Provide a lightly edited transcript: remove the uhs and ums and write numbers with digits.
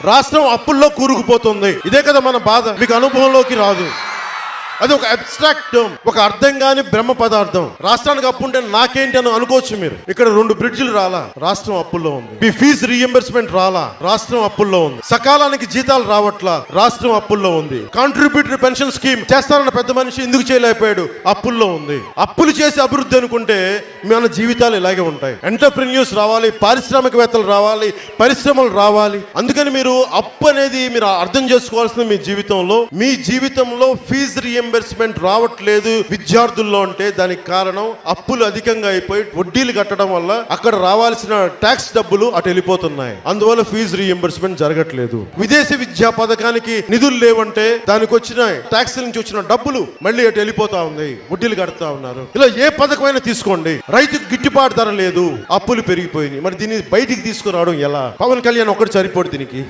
రాష్ట్రం అప్పుల్లో కూరుకుపోతుంది. ఇదే కదా మన బాధ. మీకు అనుభవంలోకి రాదు. అది ఒక అబ్స్ట్రాక్ట్ టర్మ్, ఒక అర్థం కాని బ్రహ్మ పదార్థం. రాష్ట్రానికి అప్పు ఉంటే నాకేంటి అని అనుకోవచ్చు మీరు. ఇక్కడ 2 బ్రిడ్జిలు రాలా, రాష్ట్రం అప్పుల్లో ఉంది. మీ ఫీజు రీఎంబర్స్మెంట్ రాలా, రాష్ట్రం అప్పుల్లో ఉంది. సకాలానికి జీతాలు రావట్లా, రాష్ట్రం అప్పుల్లో ఉంది. కాంట్రిబ్యూటరీ పెన్షన్ స్కీమ్ చేస్తారన్న పెద్ద మనిషి ఎందుకు చేయలేకపోయాడు, అప్పుల్లో ఉంది. అప్పులు చేసి అభివృద్ధి అనుకుంటే మన జీవితాలు ఇలాగే ఉంటాయి. ఎంటర్ప్రెన్యూర్స్ రావాలి, పారిశ్రామికవేత్తలు రావాలి, పరిశ్రమలు రావాలి. అందుకని మీరు అప్పు అనేది మీరు అర్థం చేసుకోవాల్సింది. మీ జీవితంలో ఫీజు రీఎంబర్స్మెంట్ రావట్లేదు విద్యార్థుల్లో అంటే దానికి కారణం అప్పులు అధికంగా అయిపోయి వడ్డీలు కట్టడం వల్ల అక్కడ రావాల్సిన ట్యాక్స్ డబ్బులు అటు వెళ్ళిపోతున్నాయి. అందువల్ల ఫీజు రీఎంబర్స్మెంట్ జరగట్లేదు. విదేశీ విద్యా పథకానికి నిధులు లేవంటే దానికి వచ్చిన ట్యాక్స్ నుంచి వచ్చిన డబ్బులు మళ్ళీ అటు వెళ్ళిపోతా ఉంది, వడ్డీలు కడతా ఉన్నారు. ఇలా ఏ పథకమైనా తీసుకోండి, రైతుకు గిట్టుబాటు ధర లేదు, అప్పులు పెరిగిపోయినాయి. మరి దీన్ని బయటికి తీసుకురావడం ఎలా? పవన్ కళ్యాణ్ ఒకటి సరిపోడు దీనికి.